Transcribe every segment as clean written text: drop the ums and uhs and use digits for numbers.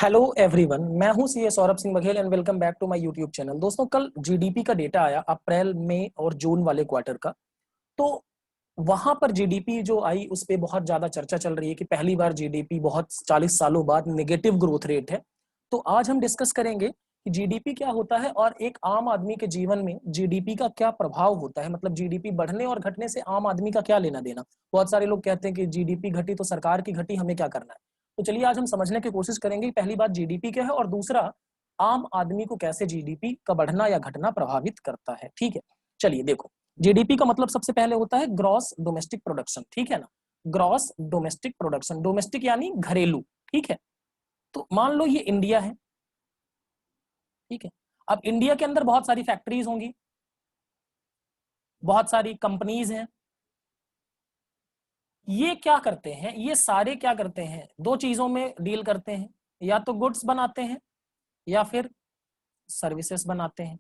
Hello everyone, मैं हूं CA Saurabh Singh Baghel and welcome back to my YouTube channel. दोस्तों, कल जीडीपी का डेटा आया अप्रैल मई और जून वाले क्वार्टर का। तो वहां पर जीडीपी जो आई उस पे बहुत ज्यादा चर्चा चल रही है कि पहली बार जीडीपी बहुत 40 सालों बाद नेगेटिव ग्रोथ रेट है। तो आज हम डिस्कस करेंगे कि जीडीपी क्या होता है और एक आम आदमी के जीवन में जीडीपी का क्या प्रभाव होता है। मतलब जीडीपी बढ़ने और घटने से आम आदमी का क्या लेना देना। बहुत सारे लोग कहते हैं कि जीडीपी घटी तो सरकार की घटी, हमें क्या करना है। तो चलिए आज हम समझने की कोशिश करेंगे कि पहली बात जीडीपी क्या है और दूसरा आम आदमी को कैसे जीडीपी का बढ़ना या घटना प्रभावित करता है। ठीक है, चलिए देखो। जीडीपी का मतलब सबसे पहले होता है ग्रॉस डोमेस्टिक प्रोडक्शन, ठीक है ना। ग्रॉस डोमेस्टिक प्रोडक्शन, डोमेस्टिक यानी घरेलू, ठीक है। तो मान लो ये इंडिया है, ठीक है। अब इंडिया के अंदर बहुत सारी फैक्ट्रीज होंगी, बहुत सारी कंपनीज हैं। ये क्या करते हैं, ये सारे क्या करते हैं, दो चीजों में डील करते हैं। या तो गुड्स बनाते हैं या फिर सर्विसेज बनाते हैं।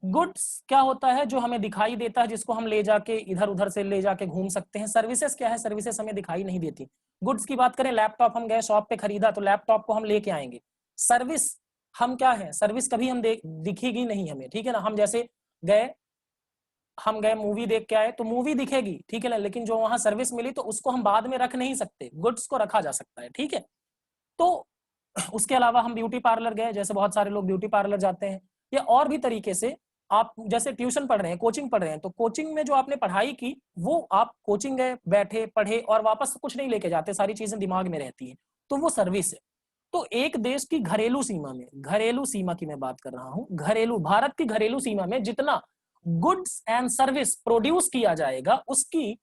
गुड्स क्या होता है, जो हमें दिखाई देता है, जिसको हम ले जाके इधर उधर से ले जाके घूम सकते हैं। सर्विसेज क्या है, सर्विसेज हमें दिखाई नहीं देती। गुड्स की बात करें, लैपटॉप हम गए शॉप पे खरीदा तो लैपटॉप को हम लेके आएंगे। सर्विस हम क्या है, सर्विस कभी हम दिखेगी नहीं हमें, ठीक है ना। हम जैसे गए, हम गए मूवी देख के आए तो मूवी दिखेगी, ठीक है ना, लेकिन जो वहां सर्विस मिली तो उसको हम बाद में रख नहीं सकते, गुड्स को रखा जा सकता है, ठीक है। तो उसके अलावा हम ब्यूटी पार्लर गए, जैसे बहुत सारे लोग ब्यूटी पार्लर जाते हैं। या और भी तरीके से आप जैसे ट्यूशन पढ़ रहे हैं, कोचिंग पढ़ रहे हैं, तो कोचिंग में जो आपने पढ़ाई की वो आप कोचिंग गए, बैठे, पढ़े और वापस कुछ नहीं लेके जाते, सारी चीजें दिमाग में रहती हैं, तो वो सर्विस है। तो एक देश की घरेलू सीमा में, घरेलू सीमा की मैं बात कर रहा हूं, घरेलू भारत की घरेलू सीमा में जितना गुड्स एंड सर्विस प्रोड्यूस किया जाएगा उसकी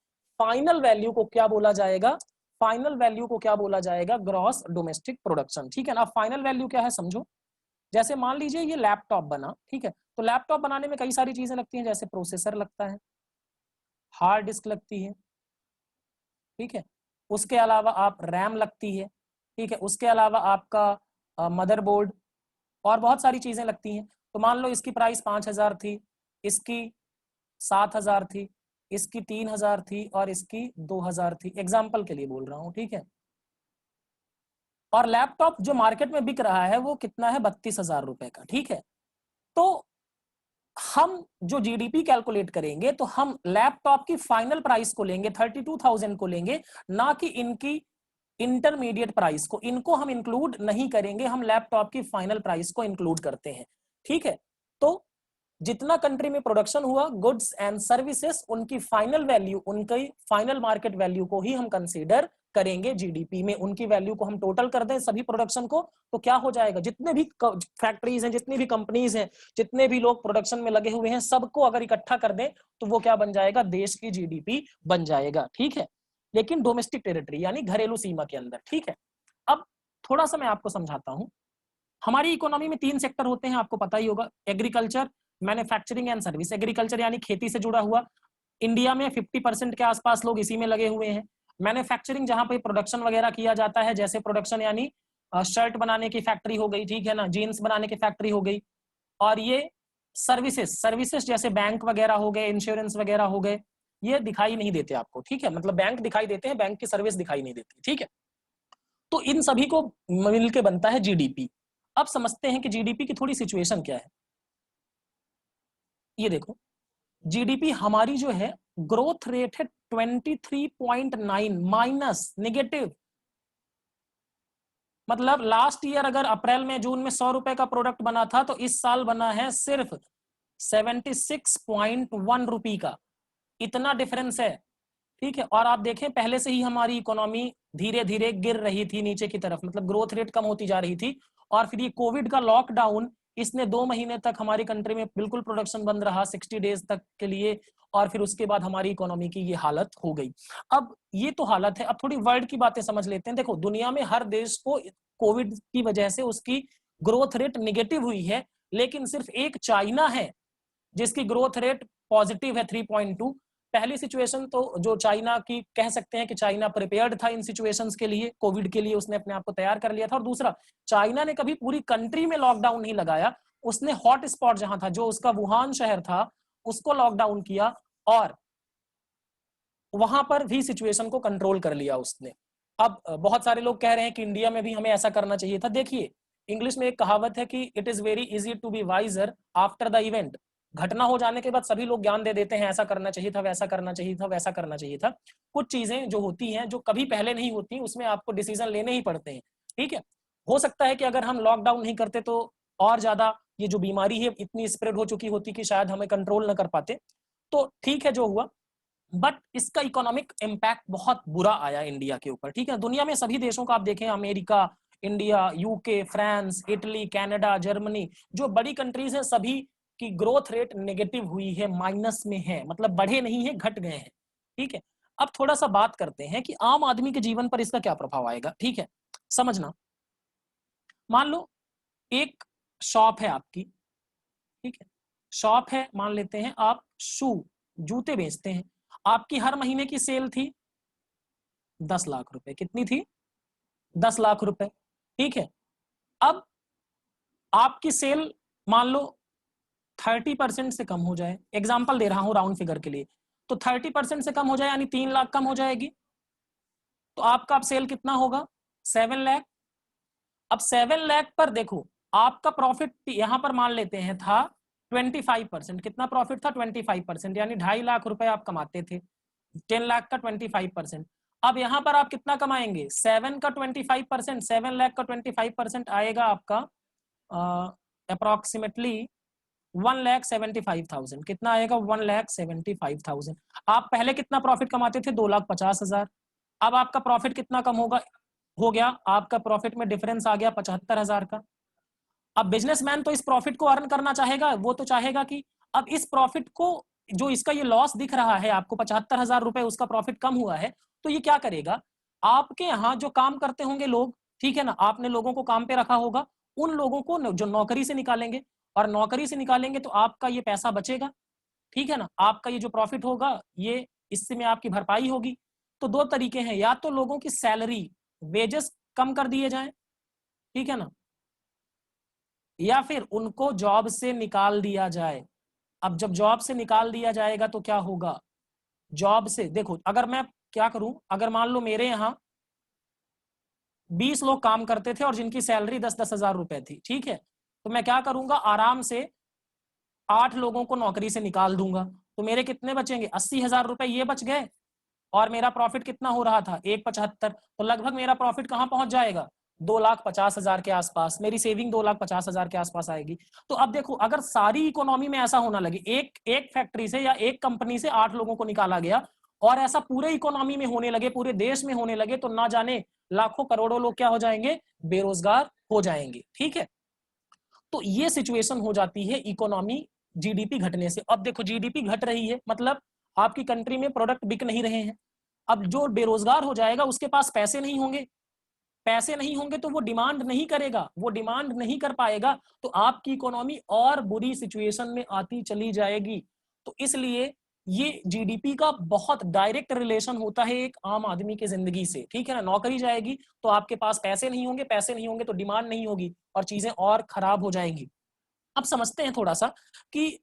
फाइनल वैल्यू को क्या बोला जाएगा, फाइनल वैल्यू को क्या बोला जाएगा, ग्रॉस डोमेस्टिक प्रोडक्शन, ठीक है ना। फाइनल वैल्यू क्या है समझो। जैसे मान लीजिए ये लैपटॉप बना, ठीक है, तो लैपटॉप बनाने में कई सारी चीजें लगती हैं, जैसे प्रोसेसर लगता है, हार्ड डिस्क लगती है, ठीक है। उसके अलावा आप रैम लगती है, ठीक है। उसके अलावा आपका मदरबोर्ड और बहुत सारी चीजें लगती हैं। तो मान लो इसकी प्राइस 5,000 थी, इसकी 7,000 थी, इसकी 3,000 थी और इसकी 2,000 थी, एग्जाम्पल के लिए बोल रहा हूँ, ठीक है। और लैपटॉप जो मार्केट में बिक रहा है वो कितना है, 32,000 रुपए का, ठीक है। तो हम जो जीडीपी कैलकुलेट करेंगे तो हम लैपटॉप की फाइनल प्राइस को लेंगे, 32,000 को लेंगे, ना कि इनकी इंटरमीडिएट प्राइस को। इनको हम इंक्लूड नहीं करेंगे, हम लैपटॉप की फाइनल प्राइस को इंक्लूड करते हैं, ठीक है। तो जितना कंट्री में प्रोडक्शन हुआ गुड्स एंड सर्विसेज, उनकी फाइनल वैल्यू, उनकी फाइनल मार्केट वैल्यू को ही हम कंसीडर करेंगे जीडीपी में। उनकी वैल्यू को हम टोटल कर दें सभी प्रोडक्शन को, तो क्या हो जाएगा, जितने भी फैक्ट्रीज हैं, जितनी भी कंपनीज हैं, जितने भी लोग प्रोडक्शन में लगे हुए हैं, सबको अगर इकट्ठा कर दें तो वो क्या बन जाएगा, देश की जीडीपी बन जाएगा, ठीक है। लेकिन डोमेस्टिक टेरिटरी यानी घरेलू सीमा के अंदर, ठीक है। अब थोड़ा सा मैं आपको समझाता हूं। हमारी इकोनॉमी में 3 सेक्टर होते हैं, आपको पता ही होगा, agriculture, manufacturing and service. Agriculture यानी खेती से जुड़ा हुआ, इंडिया में 50% के आसपास लोग इसी में लगे हुए हैं। मैन्युफैक्चरिंग जहां पे प्रोडक्शन वगैरह किया जाता है, जैसे प्रोडक्शन यानी शर्ट बनाने की फैक्ट्री हो गई, ठीक है ना, जीन्स बनाने की फैक्ट्री हो गई। और ये सर्विसेज, सर्विसेज जैसे बैंक वगैरह हो गए, इंश्योरेंस वगैरह हो गए, ये दिखाई नहीं देते आपको, ठीक है। मतलब बैंक दिखाई देते हैं, बैंक की सर्विस दिखाई नहीं देती, ठीक है। तो इन सभी को मिलकर बनता है जीडीपी। अब समझते हैं कि जीडीपी की थोड़ी सिचुएशन क्या है। ये देखो, जीडीपी हमारी जो है ग्रोथ रेट है 23.9 माइनस नेगेटिव। मतलब लास्ट ईयर अगर अप्रैल में जून में 100 रुपए का प्रोडक्ट बना था तो इस साल बना है सिर्फ 76.1 रुपी का, इतना डिफरेंस है, ठीक है। और आप देखें पहले से ही हमारी इकोनॉमी धीरे धीरे गिर रही थी नीचे की तरफ, मतलब ग्रोथ रेट कम होती जा रही थी। और फिर ये कोविड का लॉकडाउन, इसने 2 महीने तक हमारी कंट्री में बिल्कुल प्रोडक्शन बंद रहा, 60 डेज तक के लिए। और फिर उसके बाद हमारी इकोनॉमी की ये हालत हो गई। अब ये तो हालत है, अब थोड़ी वर्ल्ड की बातें समझ लेते हैं। देखो, दुनिया में हर देश को कोविड की वजह से उसकी ग्रोथ रेट निगेटिव हुई है, लेकिन सिर्फ एक चाइना है जिसकी ग्रोथ रेट पॉजिटिव है 3.2। पहली सिचुएशन तो जो चाइना की कह सकते हैं कि चाइना प्रिपेयर्ड था इन सिचुएशंस के लिए, कोविड के लिए उसने अपने आप को तैयार कर लिया था। और दूसरा, चाइना ने कभी पूरी कंट्री में लॉकडाउन नहीं लगाया, उसने हॉट स्पॉट जहां था, जो उसका वुहान शहर था, उसको लॉकडाउन किया और वहां पर भी सिचुएशन को कंट्रोल कर लिया उसने। अब बहुत सारे लोग कह रहे हैं कि इंडिया में भी हमें ऐसा करना चाहिए था। देखिए, इंग्लिश में एक कहावत है कि it is very easy to be wiser after the event. घटना हो जाने के बाद सभी लोग ज्ञान दे देते हैं, ऐसा करना चाहिए था, वैसा करना चाहिए था, वैसा करना चाहिए था। कुछ चीजें जो होती हैं, जो कभी पहले नहीं होती, उसमें आपको डिसीजन लेने ही पड़ते हैं। ठीक है, हो सकता है कि अगर हम लॉकडाउन नहीं करते तो और ज्यादा ये जो बीमारी है इतनी स्प्रेड हो चुकी होती कि शायद हमें कंट्रोल न कर पाते। तो ठीक है जो हुआ, बट इसका इकोनॉमिक इम्पैक्ट बहुत बुरा आया इंडिया के ऊपर। ठीक है, दुनिया में सभी देशों का आप देखें, America, India, UK, France, Italy, Canada, Germany, जो बड़ी कंट्रीज हैं, सभी की ग्रोथ रेट नेगेटिव हुई है, माइनस में है, मतलब बढ़े नहीं है, घट गए हैं। ठीक है, अब थोड़ा सा बात करते हैं कि आम आदमी के जीवन पर इसका क्या प्रभाव आएगा। ठीक है, समझना, मान लो एक शॉप है आपकी। ठीक है, शॉप है, मान लेते हैं आप जूते बेचते हैं। आपकी हर महीने की सेल थी 10 लाख रुपए। कितनी थी? 10 लाख रुपए। ठीक है, अब आपकी सेल मान लो 30% से कम हो जाए, एग्जाम्पल दे रहा हूं राउंड फिगर के लिए, तो 30% से कम हो जाए यानी 3 लाख कम हो जाएगी, तो आपका अब सेल कितना होगा? 7 लाख। अब 7 लाख पर देखो, आपका प्रॉफिट यहां पर मान लेते हैं था 25%। कितना प्रॉफिट था? 25%, यानी 2.5 लाख रुपए आप कमाते थे। 10 लाख का 25%। अब यहां पर आप कितना कमाएंगे? 7 का 25%, 7 लाख का 25% आएगा आपका अप्रोक्सीमेटली 1,75,000। कितना आएगा? 1,75,000। आप पहले कितना प्रॉफिट कमाते थे? 2,50,000। अब आपका प्रॉफिट कितना कम होगा? हो गया आपका प्रॉफिट में डिफरेंस आ गया 75,000 का। अब बिजनेसमैन तो इस प्रॉफिट को अर्न करना चाहेगा, वो तो चाहेगा कि अब इस प्रॉफिट को, जो इसका ये लॉस दिख रहा है आपको, 75,000 रुपए उसका प्रॉफिट कम हुआ है, तो ये क्या करेगा? आपके यहाँ जो काम करते होंगे लोग, ठीक है ना, आपने लोगों को काम पे रखा होगा, उन लोगों को जो नौकरी से निकालेंगे, और नौकरी से निकालेंगे तो आपका ये पैसा बचेगा। ठीक है ना, आपका ये जो प्रॉफिट होगा ये इससे में आपकी भरपाई होगी। तो दो तरीके हैं, या तो लोगों की सैलरी, वेजेस कम कर दिए जाए, ठीक है ना, या फिर उनको जॉब से निकाल दिया जाए। अब जब जॉब से निकाल दिया जाएगा तो क्या होगा? जॉब से देखो, अगर मैं क्या करूं, अगर मान लो मेरे यहाँ 20 लोग काम करते थे और जिनकी सैलरी 10-10 हजार रुपए थी, ठीक है, तो मैं क्या करूंगा, आराम से 8 लोगों को नौकरी से निकाल दूंगा, तो मेरे कितने बचेंगे? 80,000 रुपए ये बच गए। और मेरा प्रॉफिट कितना हो रहा था? 1,75, तो लगभग मेरा प्रॉफिट कहां पहुंच जाएगा? 2,50,000 के आसपास। मेरी सेविंग 2,50,000 के आसपास आएगी। तो अब देखो, अगर सारी इकोनॉमी में ऐसा होना लगे, एक एक फैक्ट्री से या एक कंपनी से 8 लोगों को निकाला गया, और ऐसा पूरे इकोनॉमी में होने लगे, पूरे देश में होने लगे, तो ना जाने लाखों करोड़ों लोग क्या हो जाएंगे? बेरोजगार हो जाएंगे। ठीक है, तो ये सिचुएशन हो जाती है इकोनॉमी, जीडीपी घटने से। अब देखो, जीडीपी घट रही है, मतलब आपकी कंट्री में प्रोडक्ट बिक नहीं रहे हैं। अब जो बेरोजगार हो जाएगा उसके पास पैसे नहीं होंगे, पैसे नहीं होंगे तो वो डिमांड नहीं करेगा, वो डिमांड नहीं कर पाएगा, तो आपकी इकोनॉमी और बुरी सिचुएशन में आती चली जाएगी। तो इसलिए ये जीडीपी का बहुत डायरेक्ट रिलेशन होता है एक आम आदमी की जिंदगी से। ठीक है ना, नौकरी जाएगी तो आपके पास पैसे नहीं होंगे, पैसे नहीं होंगे तो डिमांड नहीं होगी, और चीजें और खराब हो जाएंगी। अब समझते हैं थोड़ा सा कि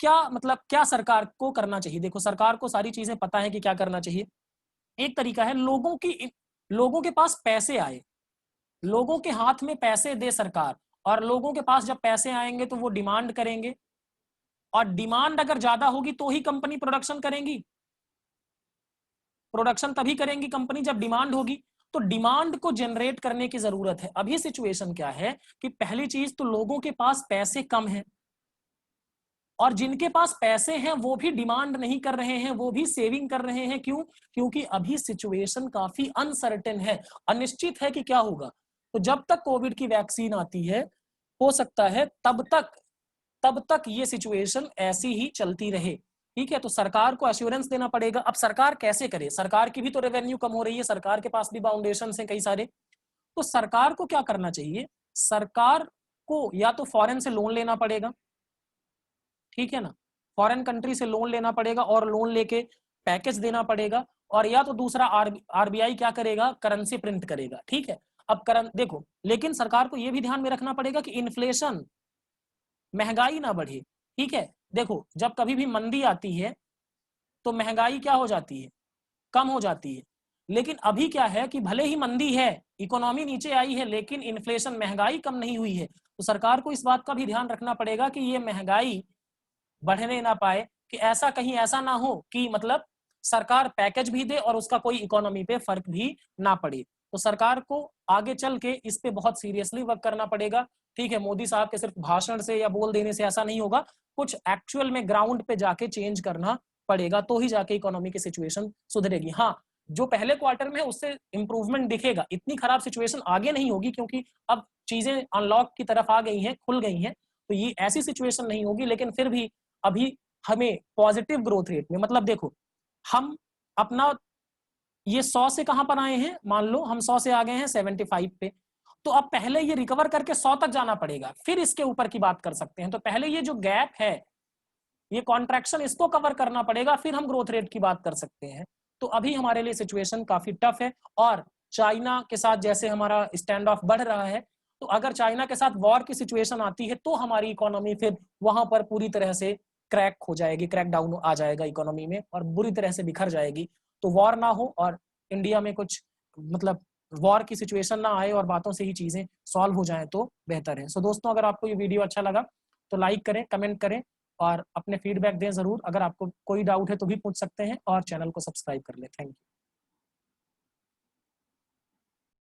क्या मतलब, क्या सरकार को करना चाहिए। देखो, सरकार को सारी चीजें पता है कि क्या करना चाहिए। एक तरीका है, लोगों के पास पैसे आए, लोगों के हाथ में पैसे दे सरकार, और लोगों के पास जब पैसे आएंगे तो वो डिमांड करेंगे, और डिमांड अगर ज्यादा होगी तो ही कंपनी प्रोडक्शन करेंगी। प्रोडक्शन तभी करेंगी कंपनी जब डिमांड होगी। तो डिमांड को जनरेट करने की जरूरत है। अभी सिचुएशन क्या है कि पहली चीज तो लोगों के पास पैसे कम है, और जिनके पास पैसे हैं वो भी डिमांड नहीं कर रहे हैं, वो भी सेविंग कर रहे हैं। क्यों? क्योंकि अभी सिचुएशन काफी अनसर्टेन है, अनिश्चित है कि क्या होगा। तो जब तक कोविड की वैक्सीन आती है, हो सकता है तब तक ये सिचुएशन ऐसी ही चलती रहे। ठीक है, तो सरकार को एश्योरेंस देना पड़ेगा। अब सरकार कैसे करे? सरकार की भी तो रेवेन्यू कम हो रही है, सरकार के पास भी बाउंडेशन है कई सारे। तो सरकार को क्या करना चाहिए? सरकार को या तो फॉरेन से लोन लेना पड़ेगा, ठीक है ना, फॉरेन कंट्री से लोन लेना पड़ेगा, और लोन लेके पैकेज देना पड़ेगा। और या तो दूसरा, आरबीआई क्या करेगा? करेंसी प्रिंट करेगा। ठीक है, अब देखो, लेकिन सरकार को यह भी ध्यान में रखना पड़ेगा कि इन्फ्लेशन, महंगाई ना बढ़े। ठीक है, देखो, जब कभी भी मंदी आती है तो महंगाई क्या हो जाती है? कम हो जाती है। लेकिन अभी क्या है कि भले ही मंदी है, इकोनॉमी नीचे आई है, लेकिन इन्फ्लेशन, महंगाई कम नहीं हुई है। तो सरकार को इस बात का भी ध्यान रखना पड़ेगा कि ये महंगाई बढ़ने ना पाए, कि ऐसा कहीं ऐसा ना हो कि मतलब सरकार पैकेज भी दे और उसका कोई इकोनॉमी पे फर्क भी ना पड़े। तो सरकार को आगे चल के इस पे बहुत सीरियसली वर्क करना पड़ेगा। ठीक है, मोदी साहब के सिर्फ भाषण से या बोल देने से ऐसा नहीं होगा, कुछ एक्चुअल में ग्राउंड पे जाके चेंज करना पड़ेगा, तो ही जाके इकोनॉमी की सिचुएशन सुधरेगी। हाँ, जो पहले क्वार्टर में है उससे इंप्रूवमेंट दिखेगा, इतनी खराब सिचुएशन आगे नहीं होगी, क्योंकि अब चीजें अनलॉक की तरफ आ गई हैं, खुल गई हैं, तो ये ऐसी सिचुएशन नहीं होगी। लेकिन फिर भी अभी हमें पॉजिटिव ग्रोथ रेट में, मतलब देखो हम अपना ये 100 से कहां पर आए हैं, मान लो हम 100 से आ गए हैं 75 पे, तो अब पहले ये रिकवर करके 100 तक जाना पड़ेगा, फिर इसके ऊपर की बात कर सकते हैं। तो पहले ये जो गैप है, ये कॉन्ट्रैक्शन, इसको कवर करना पड़ेगा, फिर हम ग्रोथ रेट की बात कर सकते हैं। तो अभी हमारे लिए सिचुएशन काफी टफ है। और चाइना के साथ जैसे हमारा स्टैंड ऑफ बढ़ रहा है, तो अगर चाइना के साथ वॉर की सिचुएशन आती है तो हमारी इकोनॉमी फिर वहां पर पूरी तरह से क्रैक हो जाएगी, क्रैक डाउन आ जाएगा इकोनॉमी में और बुरी तरह से बिखर जाएगी। तो वॉर ना हो और इंडिया में कुछ मतलब वॉर की सिचुएशन ना आए और बातों से ही चीजें सॉल्व हो जाएं तो बेहतर है। सो दोस्तों, अगर आपको ये वीडियो अच्छा लगा तो लाइक करें, कमेंट करें और अपने फीडबैक दें जरूर। अगर आपको कोई डाउट है तो भी पूछ सकते हैं और चैनल को सब्सक्राइब कर लें। Thank you.